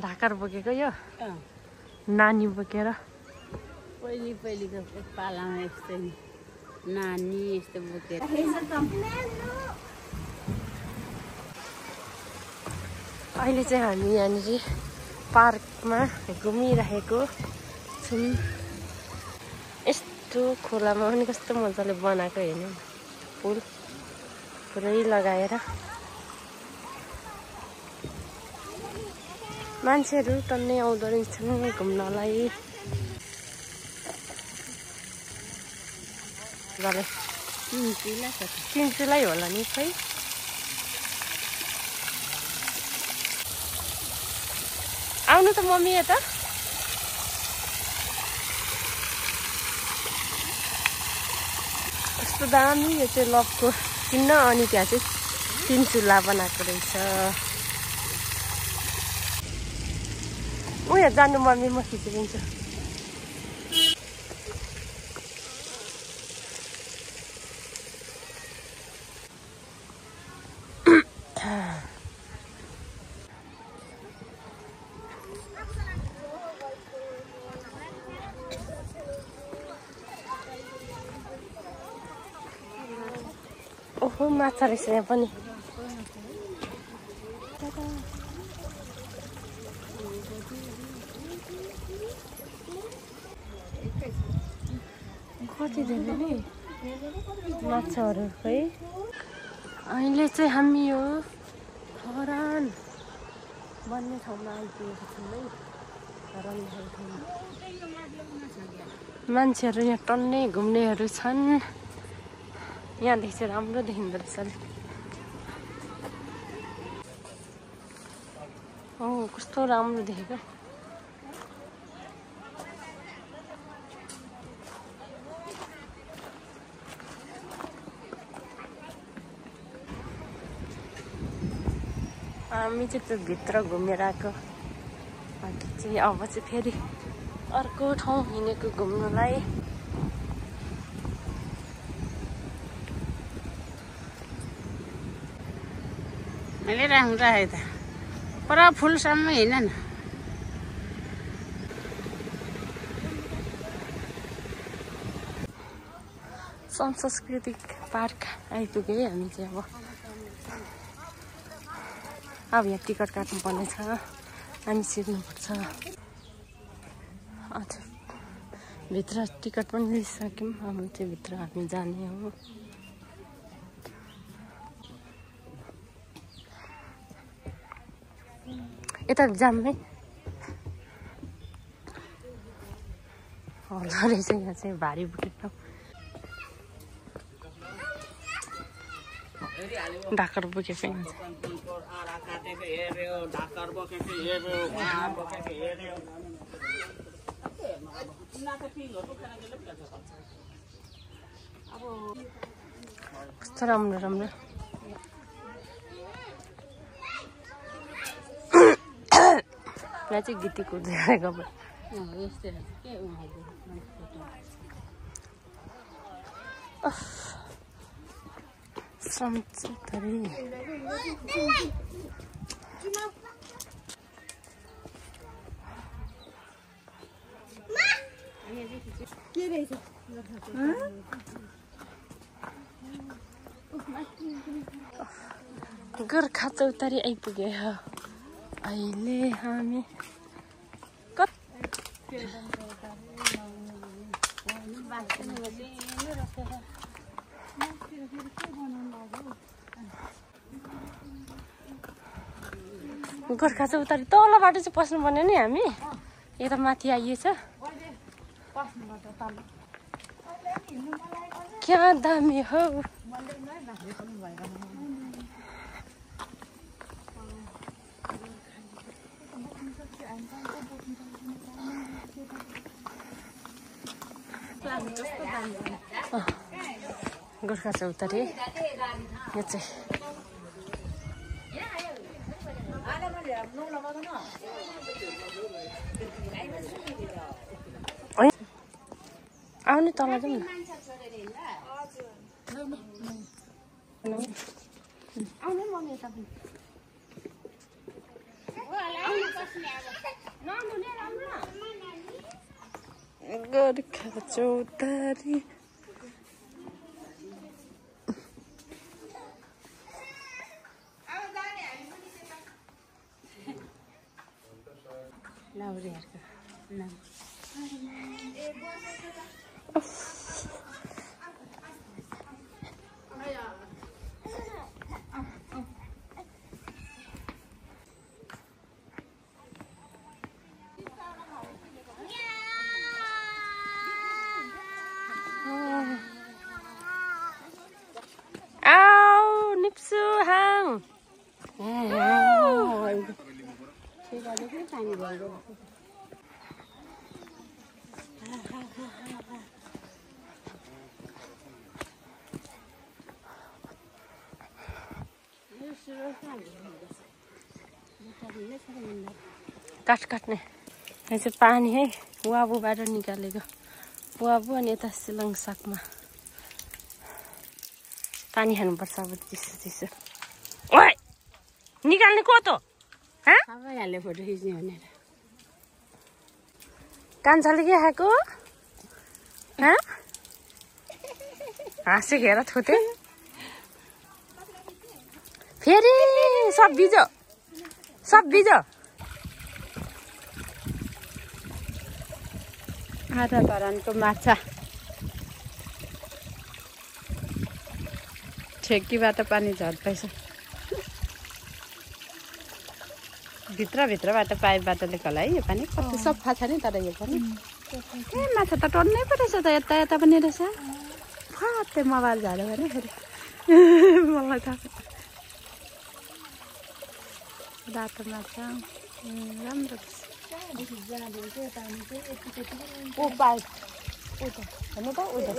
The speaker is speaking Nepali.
ढाकर बोकेको यो नानी बोकेर पहिलीको पालामा यस्तै नानी यस्तो बोकेर अहिले चाहिँ हामी यहाँनिर पार्कमा घुमिरहेको छौँ। यस्तो खोलामा पनि कस्तो मजाले बनाएको हेर्नु पुल पुरै लगाएर मान्छेहरू टन्नै आउँदो रहेछन् घुम्नलाई। तिनचुलै होला नि खै। आउनु त मम्मी यता। कस्तो दामी यो चाहिँ लपको किन्न अनि त्यहाँ चाहिँ तिनचुला बनाएको रहेछ। उयो जानु मम्मी म खिचिदिन्छु। ओहो माछा रहेछ यहाँ पनि। कति धेरै नि माछाहरू है। अहिले चाहिँ हामी यो हरान बन्ने ठाउँमा आइपुगेको छौँ है। हरान ठाउँमा मान्छेहरू यहाँ टन्नै घुम्नेहरू छन्। यहाँदेखि चाहिँ राम्रो देखिँदो रहेछ। कस्तो राम्रो देखेको। हामी चाहिँ त्यो भित्र घुमेर आएको। चाहिँ अब चाहिँ फेरि अर्को ठाउँ हिँडेको घुम्नलाई। मैले राखेँ त पर फुलसम्म हिँड न। सांस्कृतिक पार्क आइपुगे हामी चाहिँ अब यहाँ टिकट काट्नु पर्ने छ। हामी छिर्नुपर्छ। अच्छा भित्र टिकट पनि लिइसक्यौँ। अब चाहिँ भित्र हामी जाने हो। यता जाम है होला रहेछ। यहाँ चाहिँ भारी बोकेको ढाकर बोकेको यहाँ कस्तो राम्रो राम्रो। यहाँ चाहिँ गीती कुद्दै गरेको गोर्खा चौतारी आइपुगे। अहिले हामी गोर्खा चौतारी तल बाटो चाहिँ पस्नु पर्ने नि। हामी यता माथि आइएछ। क्या दामी हो। गोर्खा चौतारी यो चाहिँ आउने तल जाउँ न। आउने मम्मी यता पनि गोर्खा चौतारी लाउरेहरूको नाम Ao, Nipsu Hang. काट काट्ने यहाँ चाहिँ पानी है वाबुबाट निकालेको वाबु अनि यता सिलङसाकमा पानी खानुपर्छ अब चिसो चिसो ओइ निकाल्ने को त सबैले फोटो खिच्ने भनेर कान्छाले के खाएको हाँसे घेर थुते फेरि सब बिजो आधा धरानको माछा ठेकीबाट पानी झर्दैछ भित्रबाट पाइपबाटले होला है यो पानी कति सफा छ नि तर यो पनि ए माछा त टन्नै पो रहेछ त यता पनि रहेछ फाटे मोबाइल झाल्यो भने फेरि मलाई थाहा रातो माछा राम्रो ओ पाइप उता हेर्नु त उता